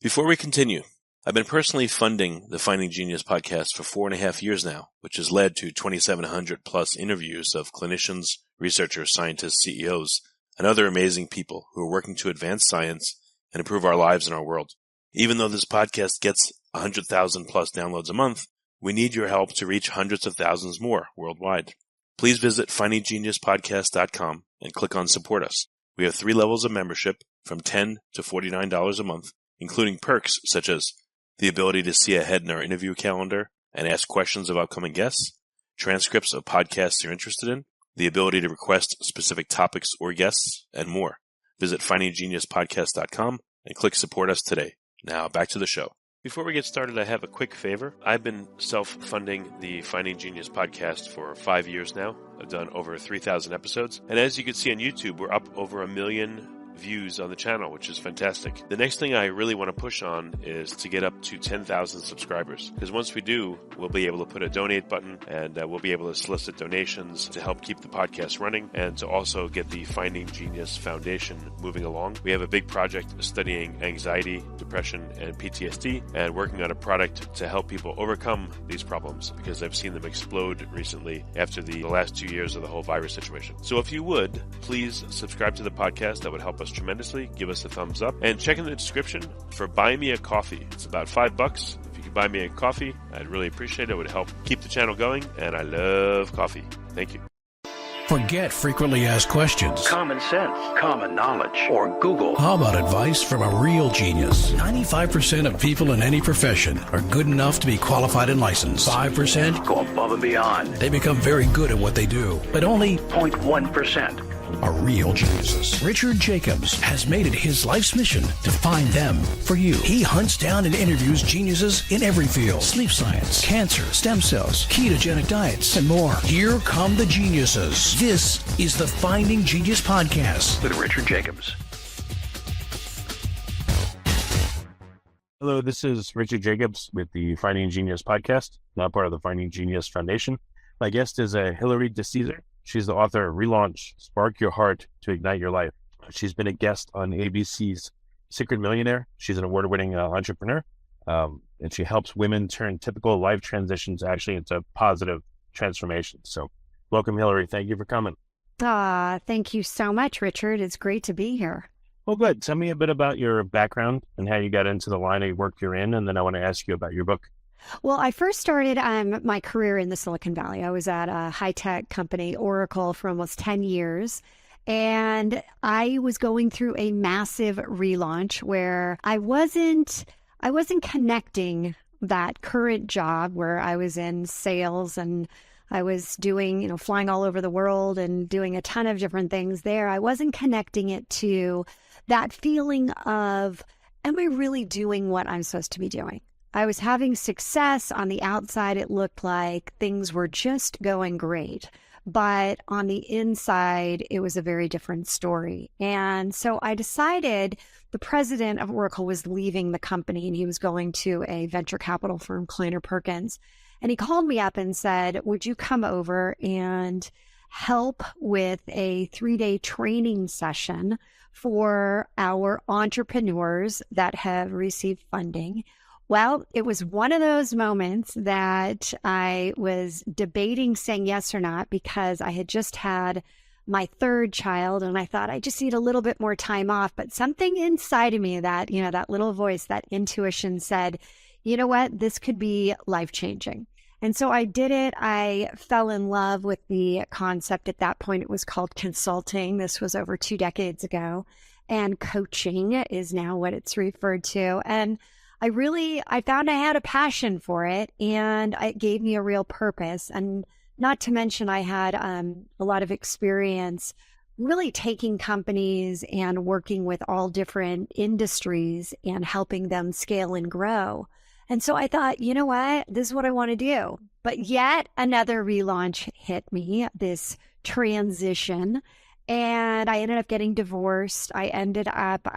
Before we continue, I've been personally funding the Finding Genius podcast for 4.5 years now, which has led to 2,700 plus interviews of clinicians, researchers, scientists, CEOs, and other amazing people who are working to advance science and improve our lives and our world. Even though this podcast gets 100,000 plus downloads a month, we need your help to reach hundreds of thousands more worldwide. Please visit findinggeniuspodcast.com and click on Support Us. We have 3 levels of membership from $10 to $49 a month, including perks such as the ability to see ahead in our interview calendar and ask questions of upcoming guests, transcripts of podcasts you're interested in, the ability to request specific topics or guests, and more. Visit findinggeniuspodcast.com and click Support Us today. Now, back to the show. Before we get started, I have a quick favor. I've been self-funding the Finding Genius podcast for 5 years now. I've done over 3,000 episodes. And as you can see on YouTube, we're up over 1 million views on the channel, which is fantastic. The next thing I really want to push on is to get up to 10,000 subscribers, because once we do, we'll be able to put a donate button and we'll be able to solicit donations to help keep the podcast running and to also get the Finding Genius Foundation moving along. We have a big project studying anxiety, depression, and PTSD and working on a product to help people overcome these problems, because I've seen them explode recently after the last 2 years of the whole virus situation. So if you would, please subscribe to the podcast. That would help us tremendously. Give us a thumbs up and check in the description for Buy Me a Coffee. It's about $5. If you could buy me a coffee, I'd really appreciate it. It would help keep the channel going, and I love coffee. Thank you. Forget frequently asked questions, common sense, common knowledge, or Google. How about advice from a real genius? 95% of people in any profession are good enough to be qualified and licensed. 5% go above and beyond. They become very good at what they do, but only 0.1% are real geniuses. Richard Jacobs has made it his life's mission to find them for you. He hunts down and interviews geniuses in every field: sleep science, cancer, stem cells, ketogenic diets, and more. Here come the geniuses. This is the Finding Genius Podcast with Richard Jacobs. Hello, this is Richard Jacobs with the Finding Genius Podcast, now part of the Finding Genius Foundation. My guest is Hilary DeCesare. She's the author of Relaunch, Spark Your Heart to Ignite Your Life. She's been a guest on ABC's Secret Millionaire. She's an award-winning entrepreneur, and she helps women turn typical life transitions actually into positive transformations. So welcome, Hilary. Thank you for coming. Thank you so much, Richard. It's great to be here. Well, good. Tell me a bit about your background and how you got into the line of work you're in, and then I want to ask you about your book. Well, I first started my career in the Silicon Valley. I was at a high-tech company, Oracle, for almost 10 years. And I was going through a massive relaunch where I wasn't connecting that current job where I was in sales and I was doing, flying all over the world and doing a ton of different things there. I wasn't connecting it to that feeling of, am I really doing what I'm supposed to be doing? I was having success. On the outside, it looked like things were just going great. But on the inside, it was a very different story. And so I decided the president of Oracle was leaving the company and he was going to a venture capital firm, Kleiner Perkins. And he called me up and said, would you come over and help with a 3-day training session for our entrepreneurs that have received funding? Well, it was one of those moments that I was debating saying yes or not, because I had just had my 3rd child and I thought I just need a little bit more time off. But something inside of me, that, that little voice, that intuition said, you know what, this could be life-changing. And so I did it. I fell in love with the concept. At that point, it was called consulting. This was over 2 decades ago. And coaching is now what it's referred to. And I found I had a passion for it, and it gave me a real purpose. And not to mention, I had a lot of experience really taking companies and working with all different industries and helping them scale and grow. And so I thought, you know what, this is what I want to do. But yet another relaunch hit me, this transition. And I ended up getting divorced. I ended up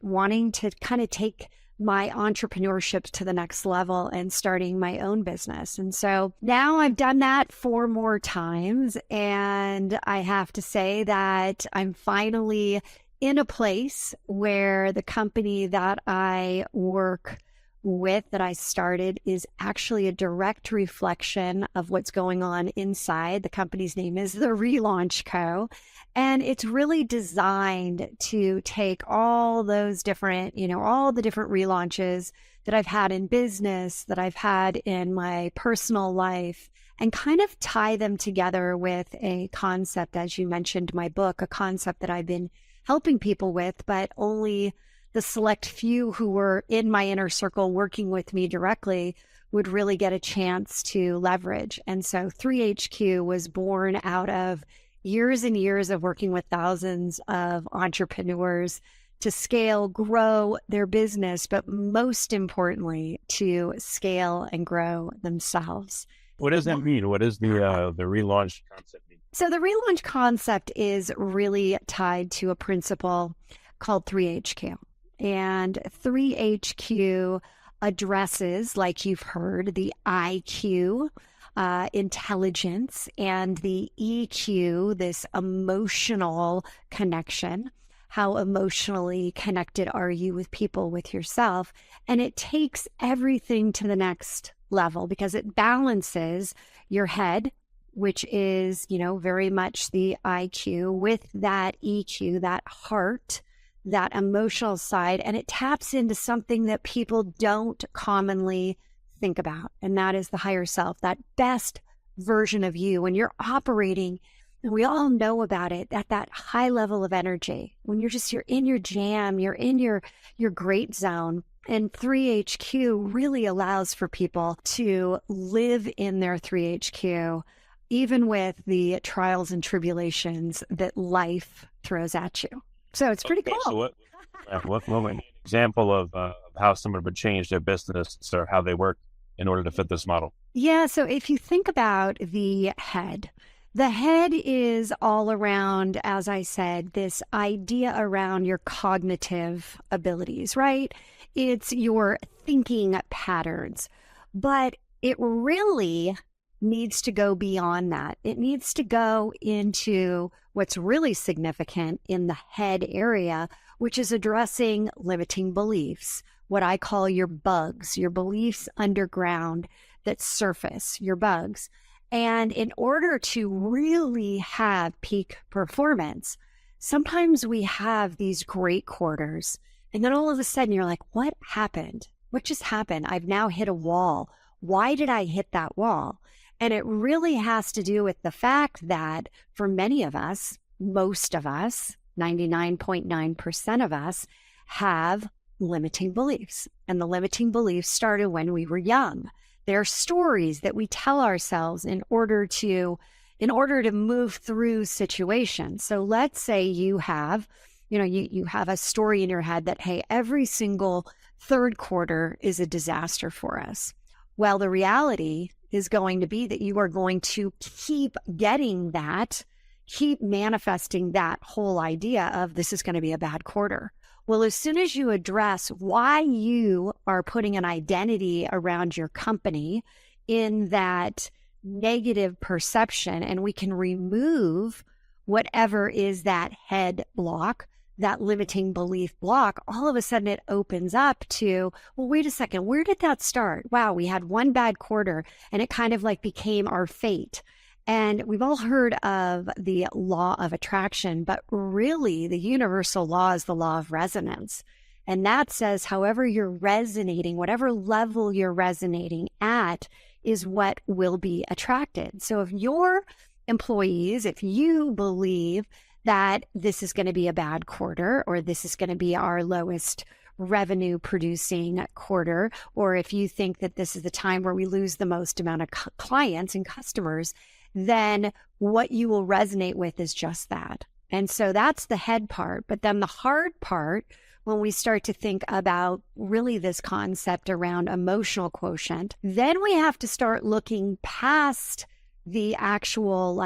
wanting to kind of take my entrepreneurship to the next level and starting my own business. And so now I've done that 4 more times. And I have to say that I'm finally in a place where the company that I work with, that I started, is actually a direct reflection of what's going on inside. The company's name is the Relaunch Co. And it's really designed to take all those different, all the different relaunches that I've had in business, that I've had in my personal life, and kind of tie them together with a concept, as you mentioned, my book, a concept that I've been helping people with, but only the select few who were in my inner circle working with me directly would really get a chance to leverage. And so 3HQ was born out of years and years of working with thousands of entrepreneurs to scale, grow their business, but most importantly, to scale and grow themselves. What does that mean? What does the relaunch concept mean? So the relaunch concept is really tied to a principle called 3HQ. And 3HQ addresses, like you've heard, the IQ, intelligence, and the EQ, this emotional connection. How emotionally connected are you with people, with yourself? And it takes everything to the next level because it balances your head, which is, very much the IQ, with that EQ, that heart, that emotional side, and it taps into something that people don't commonly think about, and that is the higher self, that best version of you. When you're operating, and we all know about it, at that high level of energy, when you're in your jam, you're in your great zone. And 3HQ really allows for people to live in their 3HQ, even with the trials and tribulations that life throws at you. So it's pretty cool. So what an example of how someone would change their business or how they work in order to fit this model? Yeah. So if you think about the head is all around, as I said, this idea around your cognitive abilities, right? It's your thinking patterns, but it really needs to go beyond that. It needs to go into what's really significant in the head area, which is addressing limiting beliefs, what I call your bugs, your beliefs underground that surface, your bugs. And in order to really have peak performance, sometimes we have these great quarters, and then all of a sudden you're like, what happened? What just happened? I've now hit a wall. Why did I hit that wall? And it really has to do with the fact that for many of us, most of us, 99.9% of us, have limiting beliefs. And the limiting beliefs started when we were young. They're stories that we tell ourselves in order to move through situations. So let's say you have, you have a story in your head that, hey, every single third quarter is a disaster for us. Well, the reality is going to be that you are going to keep getting that, keep manifesting that whole idea of this is going to be a bad quarter. Well, as soon as you address why you are putting an identity around your company in that negative perception, and we can remove whatever is that head block, that limiting belief block, all of a sudden it opens up to, well, wait a second, where did that start? Wow, we had one bad quarter and it kind of like became our fate. And we've all heard of the law of attraction, but really the universal law is the law of resonance. And that says, however you're resonating, whatever level you're resonating at is what will be attracted. So if your employees, if you believe that this is going to be a bad quarter, or this is going to be our lowest revenue producing quarter, or if you think that this is the time where we lose the most amount of clients and customers, then what you will resonate with is just that. And so that's the head part. But then the hard part, when we start to think about really this concept around emotional quotient, then we have to start looking past the actual,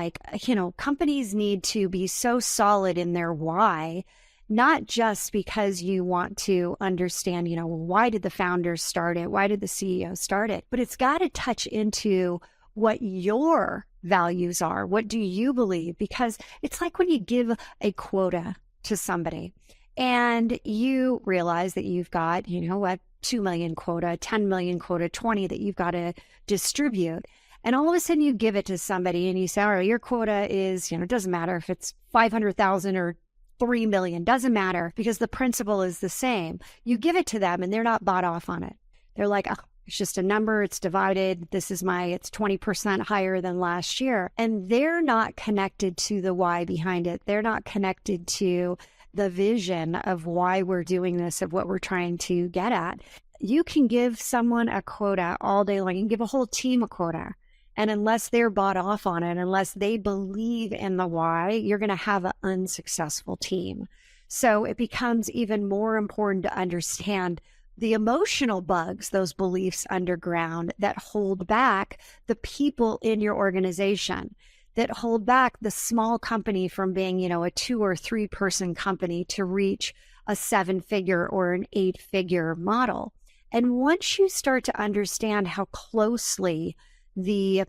companies need to be so solid in their why, not just because you want to understand, why did the founders start it? Why did the CEO start it? But it's got to touch into what your values are. What do you believe? Because it's like when you give a quota to somebody and you realize that you've got, a 2 million quota, 10 million quota, 20 that you've got to distribute. And all of a sudden you give it to somebody and you say, all right, your quota is, it doesn't matter if it's 500,000 or 3 million, doesn't matter because the principle is the same. You give it to them and they're not bought off on it. They're like, oh, it's just a number, it's divided. It's 20% higher than last year. And they're not connected to the why behind it. They're not connected to the vision of why we're doing this, of what we're trying to get at. You can give someone a quota all day long. You can give a whole team a quota. And unless they're bought off on it, unless they believe in the why, you're going to have an unsuccessful team. So it becomes even more important to understand the emotional bugs, those beliefs underground that hold back the people in your organization, that hold back the small company from being, a 2 or 3 person company to reach a 7-figure or an 8-figure model. And once you start to understand how closely the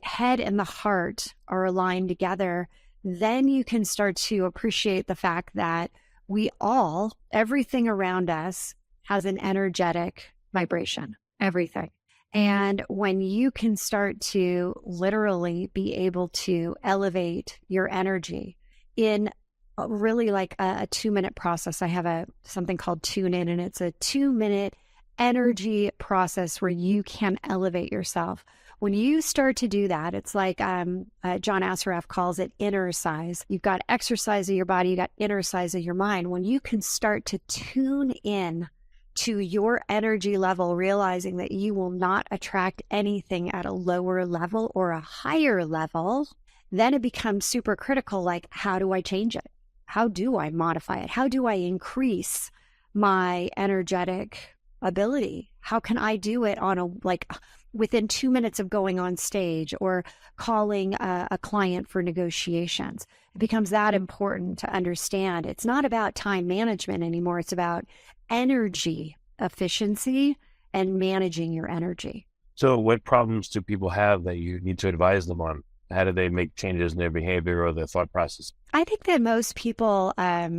head and the heart are aligned together, then you can start to appreciate the fact that everything around us has an energetic vibration, everything. And when you can start to literally be able to elevate your energy in really like a 2-minute process. I have something called Tune In, and it's a 2-minute energy process where you can elevate yourself. When you start to do that, it's like John Assaraf calls it inner size. You've got exercise of your body, you got inner size of your mind. When you can start to tune in to your energy level, realizing that you will not attract anything at a lower level or a higher level, then it becomes super critical. Like, how do I change it? How do I modify it? How do I increase my energetic ability? How can I do it within 2 minutes of going on stage or calling a client for negotiations? It becomes that important to understand. It's not about time management anymore. It's about energy efficiency and managing your energy. So what problems do people have that you need to advise them on? How do they make changes in their behavior or their thought process? I think that most people,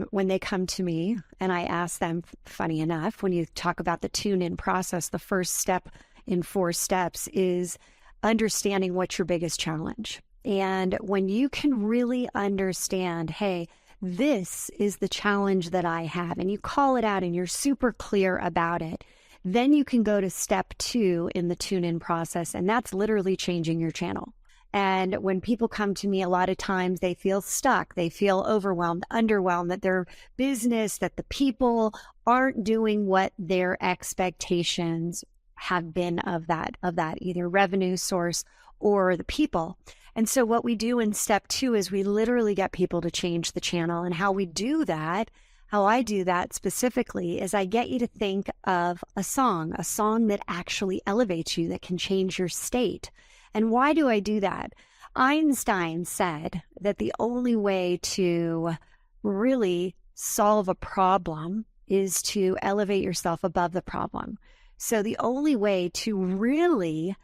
when they come to me and I ask them, funny enough, when you talk about the tune-in process, the first step in 4 steps is understanding what's your biggest challenge. And when you can really understand, hey, this is the challenge that I have, and you call it out and you're super clear about it, then you can go to step 2 in the tune-in process, and that's literally changing your channel. And when people come to me, a lot of times they feel stuck, they feel overwhelmed, underwhelmed, that their business, that the people aren't doing what their expectations have been of that either revenue source or the people. And so what we do in step 2 is we literally get people to change the channel. And how we do that, how I do that specifically, is I get you to think of a song that actually elevates you, that can change your state. And why do I do that? Einstein said that the only way to really solve a problem is to elevate yourself above the problem. So the only way to really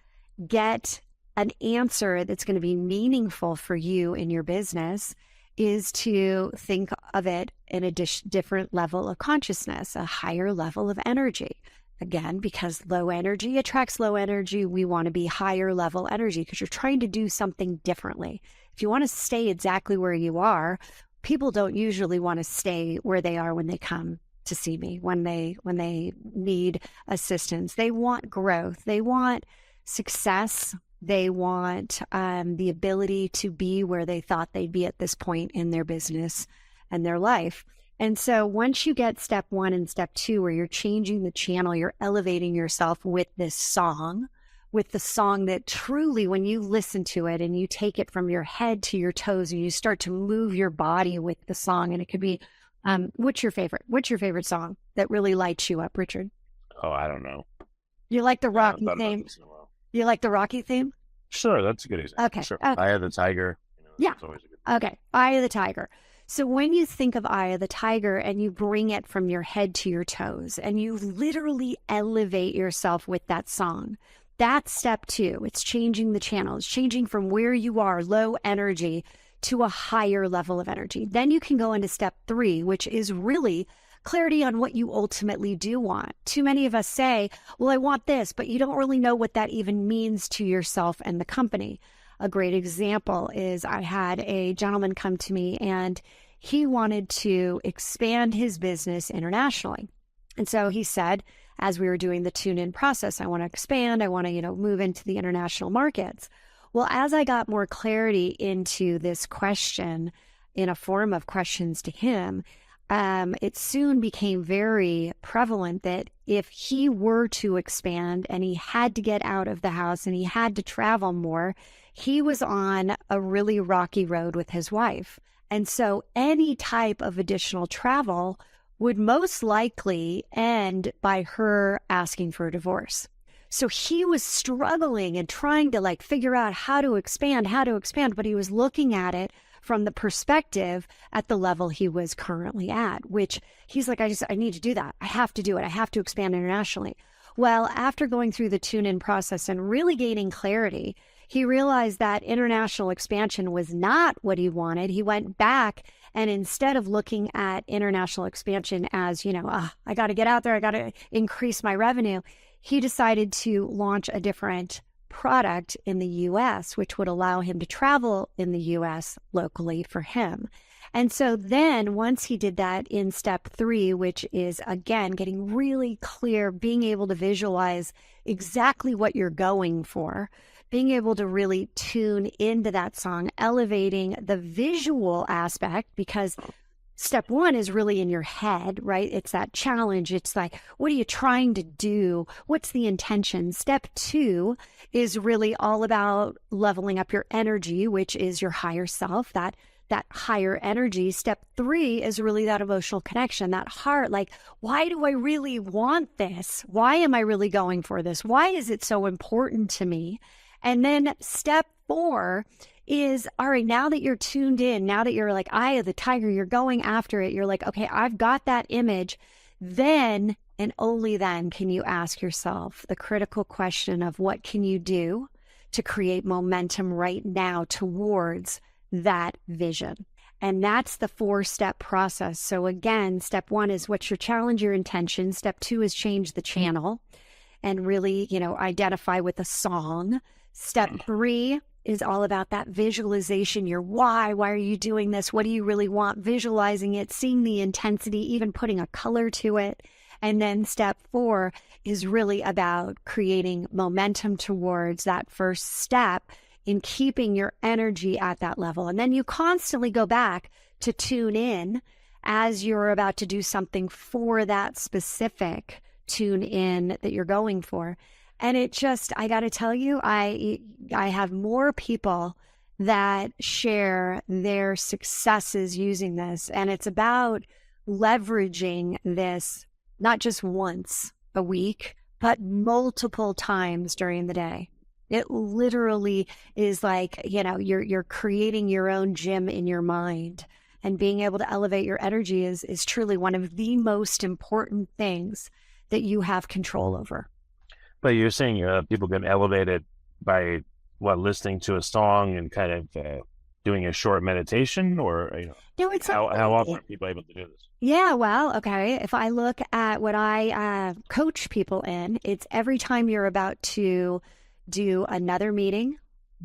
get an answer that's going to be meaningful for you in your business is to think of it in a different level of consciousness, a higher level of energy. Again, because low energy attracts low energy, we want to be higher level energy because you're trying to do something differently. If you want to stay exactly where you are, people don't usually want to stay where they are when they come to see me, when they need assistance. They want growth. They want success. They want the ability to be where they thought they'd be at this point in their business and their life. And so once you get step 1 and step 2, where you're changing the channel, you're elevating yourself with this song, with the song that truly, when you listen to it and you take it from your head to your toes and you start to move your body with the song, and it could be, what's your favorite song that really lights you up, Richard? Oh, I don't know. You like the Rocky theme? You like the Rocky theme? Sure, that's a good example. Okay. Sure. Okay. Eye of the Tiger. Yeah. Always a good Okay. Eye of the Tiger. So when you think of Eye of the Tiger and you bring it from your head to your toes and you literally elevate yourself with that song, that's step 2. It's changing the channel. It's changing from where you are, low energy, to a higher level of energy. Then you can go into step 3, which is really clarity on what you ultimately do want. Too many of us say, well, I want this, but you don't really know what that even means to yourself and the company. A great example is I had a gentleman come to me and he wanted to expand his business internationally. And so he said, as we were doing the tune-in process, I want to expand, I want to, move into the international markets. Well, as I got more clarity into this question in a form of questions to him, it soon became very prevalent that if he were to expand and he had to get out of the house and he had to travel more, he was on a really rocky road with his wife. And so any type of additional travel would most likely end by her asking for a divorce. So he was struggling and trying to figure out how to expand, but he was looking at it from the perspective at the level he was currently at, which he's like, I need to do that. I have to do it. I have to expand internationally. Well, after going through the tune-in process and really gaining clarity, he realized that international expansion was not what he wanted. He went back and instead of looking at international expansion as, I got to get out there, I got to increase my revenue, he decided to launch a different product in the U.S., which would allow him to travel in the U.S. locally for him. And so then once he did that in step 3, which is, again, getting really clear, being able to visualize exactly what you're going for, being able to really tune into that song, elevating the visual aspect, because step 1 is really in your head, right? It's that challenge. It's like, what are you trying to do? What's the intention? Step 2 is really all about leveling up your energy, which is your higher self, that higher energy. Step 3 is really that emotional connection, that heart, why do I really want this? Why am I really going for this? Why is it so important to me? And then step 4 is, all right, now that you're tuned in, now that you're eye of the tiger, you're going after it, you're like, okay, I've got that image. Then and only then can you ask yourself the critical question of what can you do to create momentum right now towards that vision. And that's the 4-step process. So again, step 1 is what's your challenge, your intention. Step 2 is change the channel and really, identify with a song. Step 3 is all about that visualization, your why. Why are you doing this? What do you really want? Visualizing it, seeing the intensity, even putting a color to it. And then step 4 is really about creating momentum towards that first step in keeping your energy at that level. And then you constantly go back to tune in as you're about to do something for that specific tune in that you're going for. And it just, I got to tell you, I have more people that share their successes using this. And it's about leveraging this, not just once a week, but multiple times during the day. It literally is like, you're creating your own gym in your mind, and being able to elevate your energy is truly one of the most important things that you have control over. But you're saying people get elevated by listening to a song and kind of doing a short meditation, or No, it's how often are people able to do this? Yeah, well, okay. If I look at what I coach people in, it's every time you're about to do another meeting,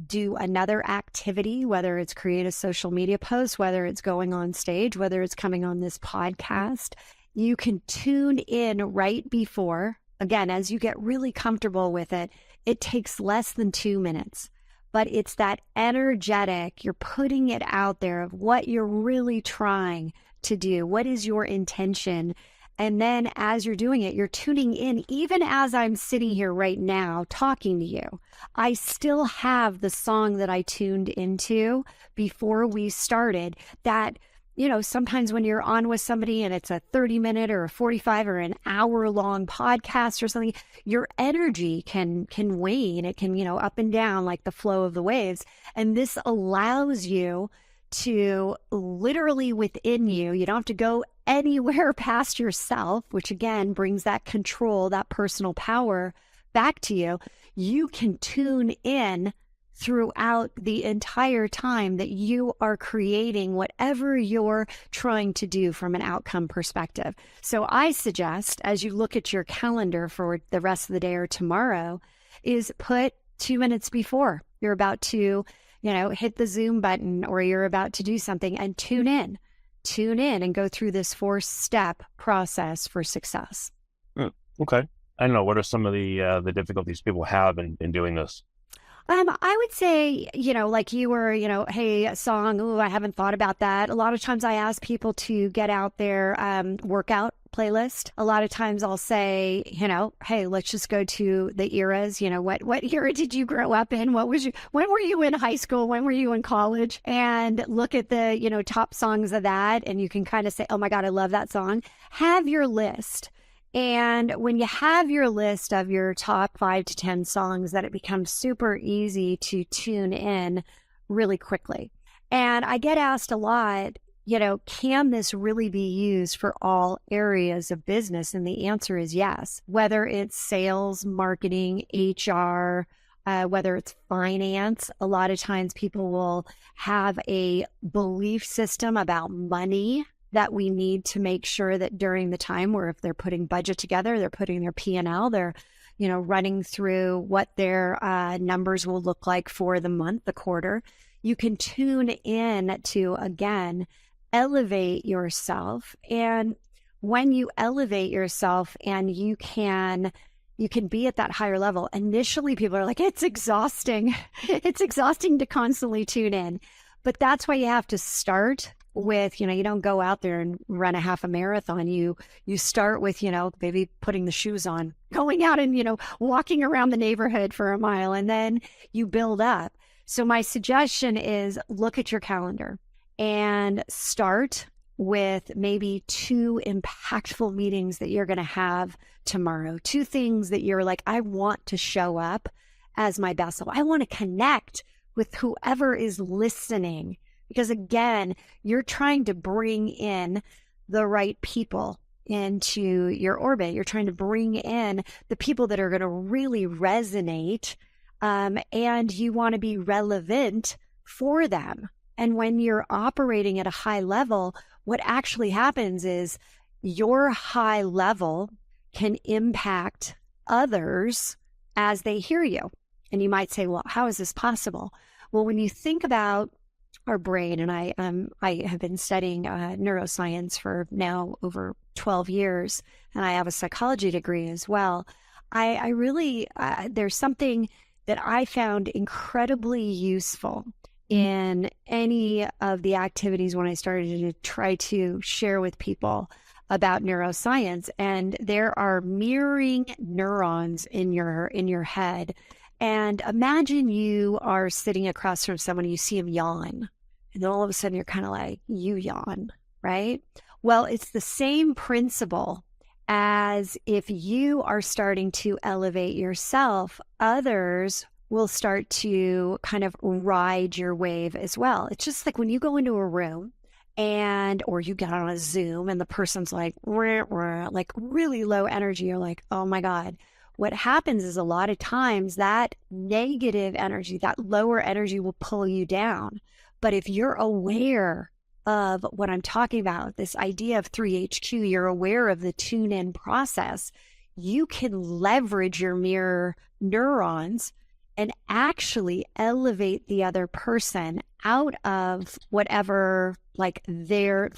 do another activity, whether it's create a social media post, whether it's going on stage, whether it's coming on this podcast, you can tune in right before. Again, as you get really comfortable with it, it takes less than 2 minutes, but it's that energetic, you're putting it out there of what you're really trying to do. What is your intention? And then as you're doing it, you're tuning in. Even as I'm sitting here right now talking to you, I still have the song that I tuned into before we started that, sometimes when you're on with somebody and it's a 30-minute or a 45 or an hour-long podcast or something, your energy can wane. It can, up and down like the flow of the waves. And this allows you to literally within you don't have to go anywhere past yourself, which again brings that control, that personal power back to you. You can tune in throughout the entire time that you are creating whatever you're trying to do from an outcome perspective. So I suggest, as you look at your calendar for the rest of the day or tomorrow, is put 2 minutes before you're about to, hit the Zoom button or you're about to do something, and tune in and go through this 4-step process for success. Okay. I don't know. What are some of the difficulties people have in doing this? I would say, like you were, hey, a song, ooh, I haven't thought about that. A lot of times I ask people to get out their workout playlist. A lot of times I'll say, hey, let's just go to the eras. What era did you grow up in? When were you in high school? When were you in college? And look at the, top songs of that. And you can kind of say, oh my God, I love that song. Have your list. And when you have your list of your top 5 to 10 songs, that it becomes super easy to tune in really quickly. And I get asked a lot, can this really be used for all areas of business? And the answer is yes. Whether it's sales, marketing, HR, whether it's finance, a lot of times people will have a belief system about money that we need to make sure that during the time where if they're putting budget together, they're putting their P&L, they're, running through what their numbers will look like for the month, the quarter. You can tune in to, again, elevate yourself. And when you elevate yourself and you can be at that higher level, initially people are like, it's exhausting. It's exhausting to constantly tune in. But that's why you have to start with, you don't go out there and run a half a marathon. You start with, maybe putting the shoes on, going out and, walking around the neighborhood for a mile, and then you build up. So my suggestion is look at your calendar and start with maybe 2 impactful meetings that you're going to have tomorrow. 2 things that you're like, I want to show up as my best self. I want to connect with whoever is listening. Because again, you're trying to bring in the right people into your orbit. You're trying to bring in the people that are going to really resonate, and you want to be relevant for them. And when you're operating at a high level, what actually happens is your high level can impact others as they hear you. And you might say, well, how is this possible? Well, when you think about our brain, and I have been studying neuroscience for now over 12 years, and I have a psychology degree as well. I really, there's something that I found incredibly useful in any of the activities when I started to try to share with people about neuroscience. And there are mirroring neurons in your head. And imagine you are sitting across from someone, you see them yawn, and then all of a sudden you're kind of like, you yawn, right? Well, it's the same principle as if you are starting to elevate yourself, others will start to kind of ride your wave as well. It's just like when you go into a room or you get on a Zoom and the person's like, rah, rah, like really low energy, you're like, oh my God. What happens is a lot of times that negative energy, that lower energy will pull you down. But if you're aware of what I'm talking about, this idea of 3HQ, you're aware of the tune-in process, you can leverage your mirror neurons and actually elevate the other person out of whatever their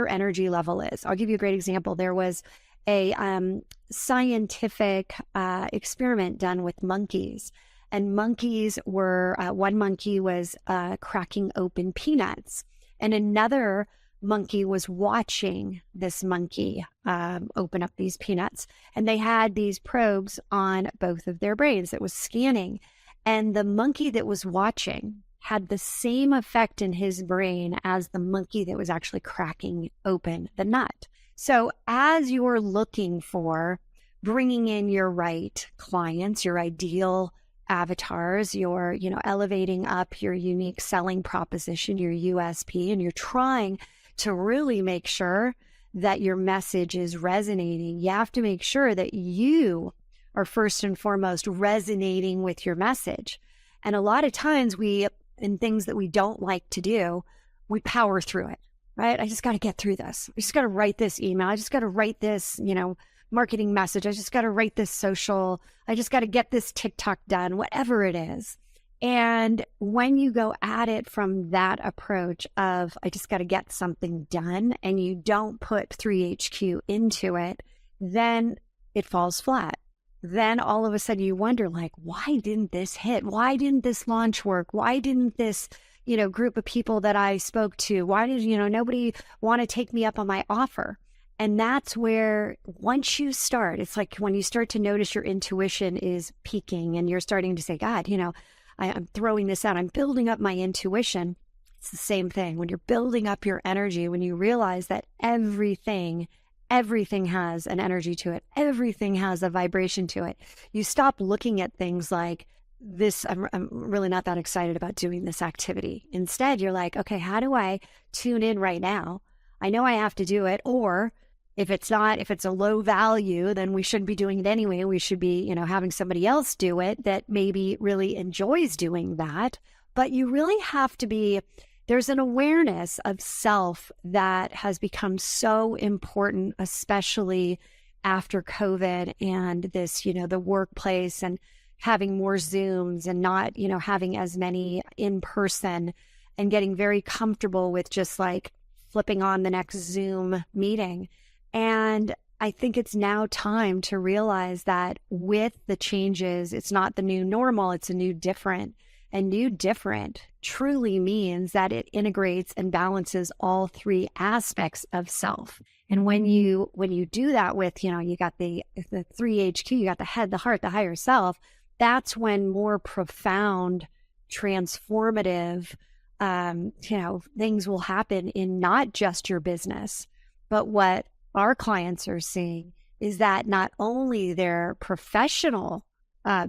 energy level is. I'll give you a great example. There was a scientific experiment done with monkeys, and monkeys were one monkey was cracking open peanuts, and another monkey was watching this monkey open up these peanuts, and they had these probes on both of their brains that was scanning, and the monkey that was watching had the same effect in his brain as the monkey that was actually cracking open the nut. So as you're looking for bringing in your right clients, your ideal avatars, you're, elevating up your unique selling proposition, your USP, and you're trying to really make sure that your message is resonating, you have to make sure that you are first and foremost resonating with your message. And a lot of times in things that we don't like to do, we power through it, right? I just got to get through this. I just got to write this email. I just got to write this, marketing message. I just got to write this social. I just got to get this TikTok done, whatever it is. And when you go at it from that approach of, I just got to get something done, and you don't put 3HQ into it, then it falls flat. Then all of a sudden you wonder, like, why didn't this hit? Why didn't this launch work? Why didn't this, group of people that I spoke to, why did, nobody want to take me up on my offer? And that's where, once you start, it's like when you start to notice your intuition is peaking and you're starting to say, God, I'm throwing this out. I'm building up my intuition. It's the same thing. When you're building up your energy, when you realize that everything has an energy to it. Everything has a vibration to it. You stop looking at things like this. I'm really not that excited about doing this activity. Instead, you're like, okay, how do I tune in right now? I know I have to do it. Or if it's a low value, then we shouldn't be doing it anyway. We should be, having somebody else do it that maybe really enjoys doing that. But you really have to there's an awareness of self that has become so important, especially after COVID and this, the workplace and having more Zooms and not, having as many in person, and getting very comfortable with just like flipping on the next Zoom meeting. And I think it's now time to realize that with the changes, it's not the new normal, it's a new different. And new different truly means that it integrates and balances all three aspects of self. And when you do that with, you got the 3HQ, you got the head, the heart, the higher self, that's when more profound, transformative, things will happen in not just your business, but what our clients are seeing is that not only their professional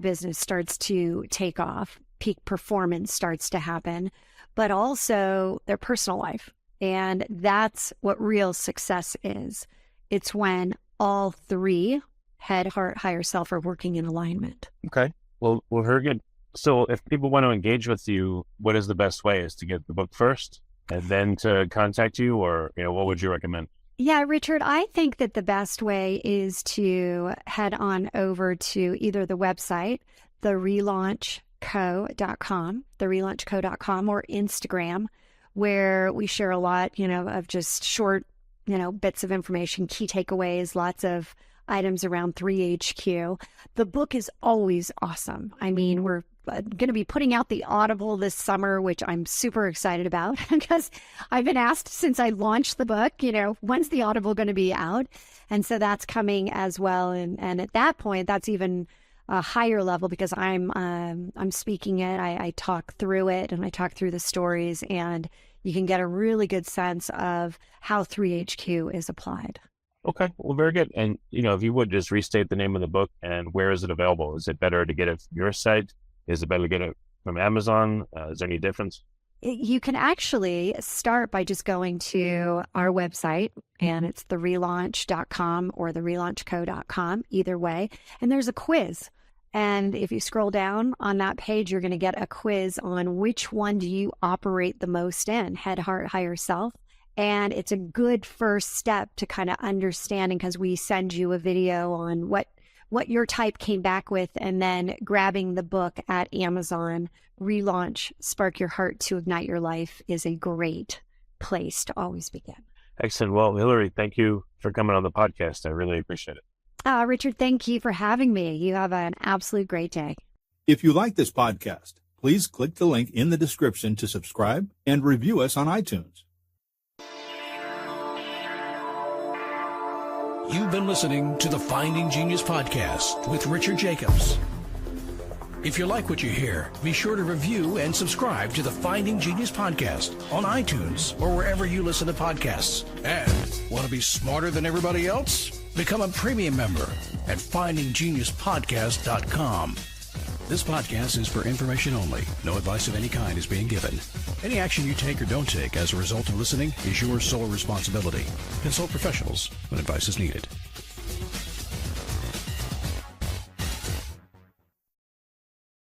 business starts to take off, peak performance starts to happen, but also their personal life. And that's what real success is. It's when all three, head, heart, higher self, are working in alignment. Okay. Well, very good. So if people want to engage with you, what is the best way? Is to get the book first and then to contact you, or, what would you recommend? Yeah, Richard, I think that the best way is to head on over to either the website, relaunchco.com, or Instagram, where we share a lot, of just short, bits of information, key takeaways, lots of items around 3HQ. The book is always awesome. I mean, we're going to be putting out the Audible this summer, which I'm super excited about because I've been asked since I launched the book, when's the Audible going to be out? And so that's coming as well. And at that point, that's even a higher level because I'm speaking it. I talk through it and I talk through the stories, and you can get a really good sense of how 3HQ is applied. Okay, well, very good. And, if you would just restate the name of the book and where is it available? Is it better to get it from your site? Is it better to get it from Amazon? Is there any difference? You can actually start by just going to our website, and it's therelaunch.com or therelaunchco.com, either way. And there's a quiz. And if you scroll down on that page, you're going to get a quiz on which one do you operate the most in, head, heart, higher self. And it's a good first step to kind of understanding, because we send you a video on what your type came back with, and then grabbing the book at Amazon. Relaunch, Spark Your Heart to Ignite Your Life is a great place to always begin. Excellent. Well, Hilary, thank you for coming on the podcast. I really appreciate it. Richard, thank you for having me. You have an absolute great day. If you like this podcast, please click the link in the description to subscribe and review us on iTunes. You've been listening to the Finding Genius podcast with Richard Jacobs. If you like what you hear, be sure to review and subscribe to the Finding Genius podcast on iTunes or wherever you listen to podcasts. And want to be smarter than everybody else? Become a premium member at findinggeniuspodcast.com. This podcast is for information only. No advice of any kind is being given. Any action you take or don't take as a result of listening is your sole responsibility. Consult professionals when advice is needed.